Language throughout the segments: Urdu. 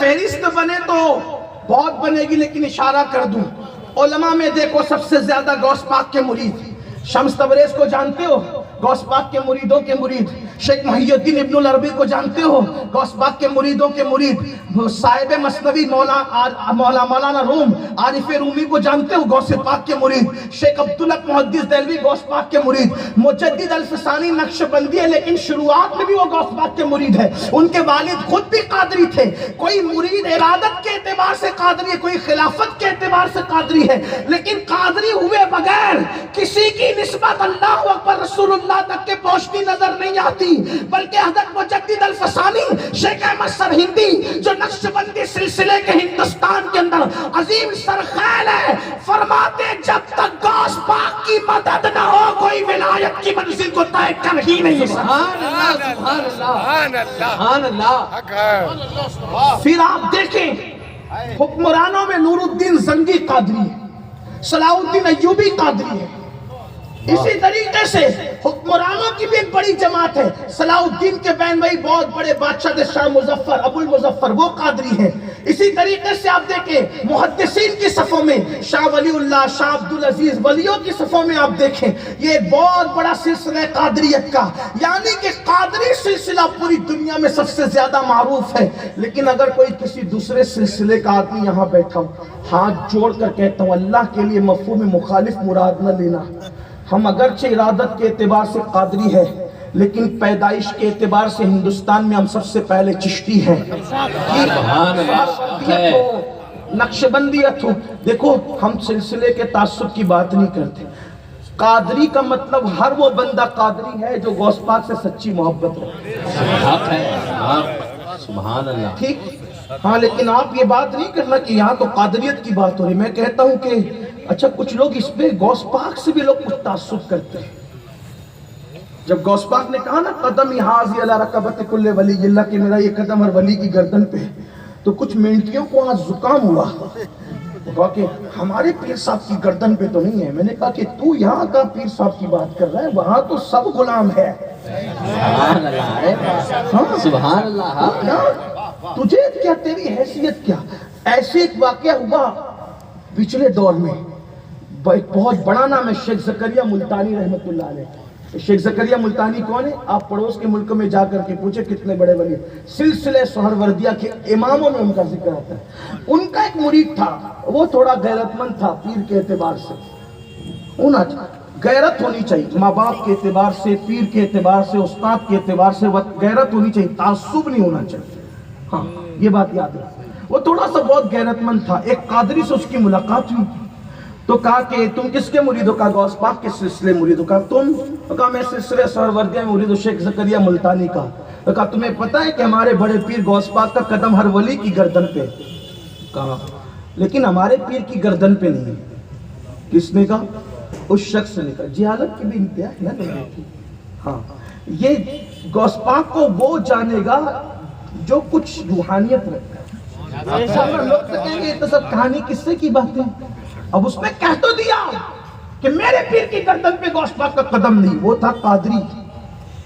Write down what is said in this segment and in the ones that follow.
فہرست بنے تو بہت بنے گی، لیکن اشارہ کر دوں، علماء میں دیکھو سب سے زیادہ غوث پاک کے مرید شمس تبریز کو جانتے ہو، غوث پاک کے مریدوں کے مرید، شیخ محی الدین ابن العربی کو جانتے ہو، غوث پاک کے مریدوں کے مرید، صاحب مثنوی مولانا روم عارف رومی کو جانتے ہو، غوث پاک کے مرید، شیخ عبدالحق محدث دہلوی غوث پاک کے مرید، مجدد الفسانی نقشبندی ہے لیکن شروعات میں بھی وہ غوث پاک کے مرید ہے، ان کے والد خود بھی قادری تھے۔ کوئی مرید ارادت کے اعتبار سے قادری ہے، کوئی خلافت کے اعتبار سے قادری ہے، لیکن قادری ہوئے بغیر کسی کی نسبت اللہ اکبر رسول اللہ تک کے پہنچتی نظر نہیں آتی، بلکہ حضرت مجدد الفسانی شیخ احمد سرہندی جو نقشبندی سلسلے کے ہندوستان کے اندر عظیم سرخیل ہے، فرماتے جب تک غوث پاک کی مدد نہ ہو کوئی ولایت کی منزل کو طے کر ہی نہیں سکتا۔ سبحان اللہ، سبحان اللہ، سبحان اللہ۔ پھر آپ دیکھیں حکمرانوں میں نور الدین زنگی قادری ہے، صلاح الدین ایوبی قادری ہے، اسی طریقے سے حکمرانوں کی بھی ایک بڑی جماعت ہے، صلاح الدین کے بہن بھائی بہت بڑے بادشاہ تھے شاہ مظفر ابو المظفر، وہ قادری ہیں۔ اسی طریقے سے آپ دیکھیں محدثین کی صفوں میں شاہ ولی اللہ، شاہ عبدالعزیز، ولیوں کی صفوں میں آپ دیکھیں یہ ایک بہت بڑا سلسلہ ہے قادریت کا، یعنی کہ قادری سلسلہ پوری دنیا میں سب سے زیادہ معروف ہے۔ لیکن اگر کوئی کسی دوسرے سلسلے کا آدمی یہاں بیٹھا ہو، ہاتھ جوڑ کر کہتا ہوں اللہ کے لیے مفہوم مخالف مراد نہ لینا، ہم اگرچہ ارادت کے اعتبار سے قادری ہے لیکن پیدائش کے اعتبار سے ہندوستان میں ہم سب سے پہلے چشتی ہیں، نقشبندیت ہو۔ دیکھو ہم سلسلے کے تعصب کی بات نہیں کرتے، قادری کا مطلب ہر وہ بندہ قادری ہے جو غوث پاک سے سچی محبت رکھے، سبحان اللہ، ٹھیک؟ ہاں لیکن آپ یہ بات نہیں کرنا کہ یہاں تو قادریت کی بات ہو رہی، میں کہتا ہوں کہ اچھا کچھ لوگ اس پہ غوث پاک سے بھی لوگ کچھ تعصب کرتے ہیں۔ جب غوث پاک نے کہا نا قدم حاضی علی رکبت کل ولی اللہ کہ میرا یہ قدم ہر ولی کی گردن پہ، تو کچھ منٹیوں کو آج زکام ہوا، کہا کہ ہمارے پیر صاحب کی گردن پہ تو نہیں ہے۔ میں نے کہا کہ تو یہاں کا پیر صاحب کی بات کر رہا ہے، وہاں تو سب غلام ہے۔ سبحان اللہ، سبحان اللہ۔ تجھے کیا، تیری حیثیت کیا؟ ایسے ایک واقعہ ہوا پچھلے دور میں، ایک بہت بڑا نام ہے شیخ زکریا ملتانی رحمت اللہ علیہ۔ شیخ زکریا ملتانی کون ہے؟ آپ پڑوس کے ملک میں جا کر کے پوچھے کتنے بڑے ولی، سلسلہ سہروردیہ کے اماموں میں ان کا ذکر آتا ہے۔ ان کا ایک مرید تھا، وہ تھوڑا غیرت مند تھا پیر کے اعتبار سے، ہونا غیرت ہونی چاہیے، ماں باپ کے اعتبار سے، پیر کے اعتبار سے، استاد کے اعتبار سے غیرت ہونی چاہیے، تعصب نہیں ہونا چاہیے۔ ہاں یہ بات یاد ہے، وہ تھوڑا سا بہت غیرت مند تھا۔ ایک قادری سے اس کی ملاقات ہوئی تو کہا کہ تم کس کے مرید ہو؟ کہا غوث پاک کے سلسلے مرید ہو۔ کہا تم؟ کہا میں سلسلہ سہروردیہ میں مرید ہوں شیخ زکریا ملتانی کا۔ کہا تمہیں پتہ ہے کہ ہمارے بڑے پیر غوث پاک کا قدم ہر ولی کی گردن پہ؟ کہا لیکن ہمارے پیر کی گردن پہ نہیں ہے۔ کس نے کہا؟ اس شخص نے کہا۔ جہالت کی بھی انتہا ہے نا۔ ہاں یہ غوث پاک کو وہ جانے گا جو کچھ روحانیت رکھتا ہے۔ لوگ تو کہیں گے یہ تو سب کہانی قصے کی باتیں، اب اس نے کہہ تو دیا کہ میرے پیر کی گردن پہ غوث پاک کا قدم نہیں، وہ تھا قادری،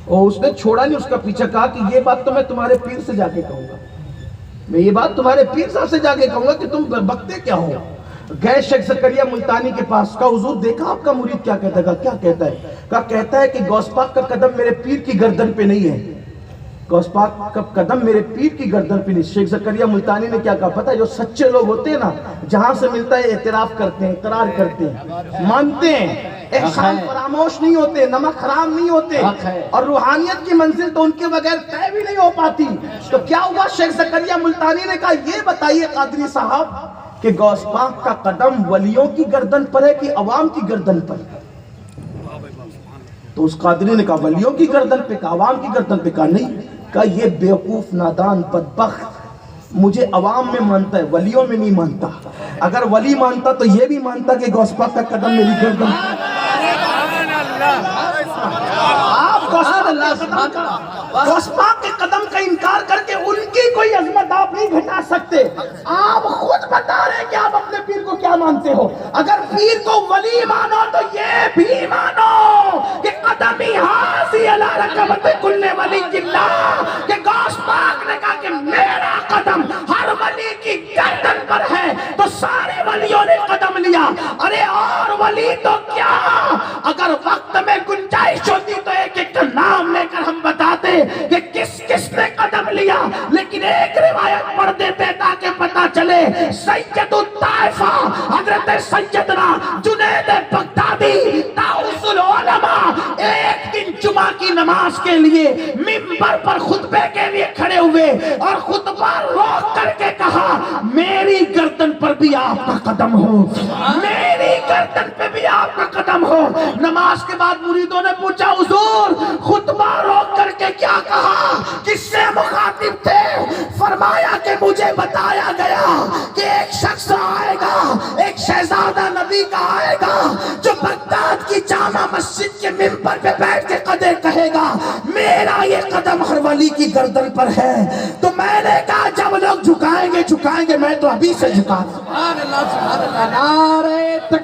اور اس نے چھوڑا نہیں اس کا پیچھا، کہا کہ یہ بات تو میں تمہارے پیر سے جا کے کہوں گا، میں یہ بات تمہارے پیر صاحب سے جا کے کہوں گا کہ تم بکتے کیا ہو۔ گئے شیخ زکریا ملتانی کے پاس، کہا حضور دیکھا آپ کا مرید کیا کہتا ہے؟ کہا کیا کہتا ہے؟ کہا کہتا ہے کہ غوث پاک کا قدم میرے پیر کی گردن پہ نہیں ہے۔ غوث پاک کا قدم میرے پیر کی گردن پہ نہیں۔ شیخ زکریا ملتانی نے کیا کہا پتہ ہے؟ جو سچے لوگ ہوتے ہیں نا، جہاں سے ملتا ہے اعتراف کرتے ہیں، اقرار کرتے ہیں، مانتے ہیں، احسان فراموش نہیں ہوتے، نمک حرام نہیں ہوتے، اور روحانیت کی منزل تو ان کے بغیر طے بھی نہیں ہو پاتی۔ تو کیا ہوا؟ شیخ زکریا ملتانی نے کہا یہ بتائیے قادری صاحب کہ غوث پاک کا قدم ولیوں کی گردن پر ہے کہ عوام کی گردن پر؟ تو اس قادری نے کہا ولیوں کی گردن پہ، کہا عوام کی گردن پہ؟ کہا نہیں، کہا یہ بیوقوف نادان بدبخت مجھے عوام میں مانتا ہے، ولیوں میں نہیں مانتا۔ اگر ولی مانتا تو یہ بھی مانتا کہ غوث پاک کا قدم میری گردن پہ۔ آپ غوث پاک کے قدم کا انکار کر کے ان کی کوئی عظمت آپ نہیں گھٹا سکتے۔ آپ خود بتا رہے ہیں کہ آپ اپنے پیر کو کیا مانتے ہو۔ اگر پیر کو ولی مانو تو یہ بھی مانو کہ قدمی حاضی علی رکبت کل ولی اللہ، کہ غوث پاک نے کہا کہ میرا قدم ہر ولی ولی کی گردن پر ہے تو سارے ولیوں نے قدم لیا. ارے اور ولی تو کیا، اگر وقت میں گنجائش ہوتی تو ایک ایک کا نام لے کر ہم بتاتے کہ کس کس نے قدم لیا، لیکن ایک روایت پڑھ دیتے تاکہ پتا چلے. سید الطائفہ حضرت سیدنا جنید بغدادی طاؤس العلماء ایک دن جمعہ کی نماز کے لیے منبر پر خطبے کے لیے کھڑے ہوئے اور خطبہ روک کر کے کہا میری گردن پر بھی آپ کا قدم ہو، میری گردن پہ بھی آپ کا قدم ہو. نماز کے بعد مریدوں نے پوچھا حضور خطبہ روک کر کے کیا کہا، کس سے مخاطب تھے؟ فرمایا کہ مجھے بتایا گیا کہ ایک شخص آئے گا، ایک شہزادہ نبی کا آئے گا جو بغداد کی جامع مسجد کے منبر پہ بیٹھ کے قدر کہے گا میرا یہ قدم ہر ولی کی گردن پر ہے. تو میں نے کہا جب لوگ جھکائیں گے میں تو ابھی سے جھکا. سبحان اللہ، سبحان اللہ، نعرہ تکبیر.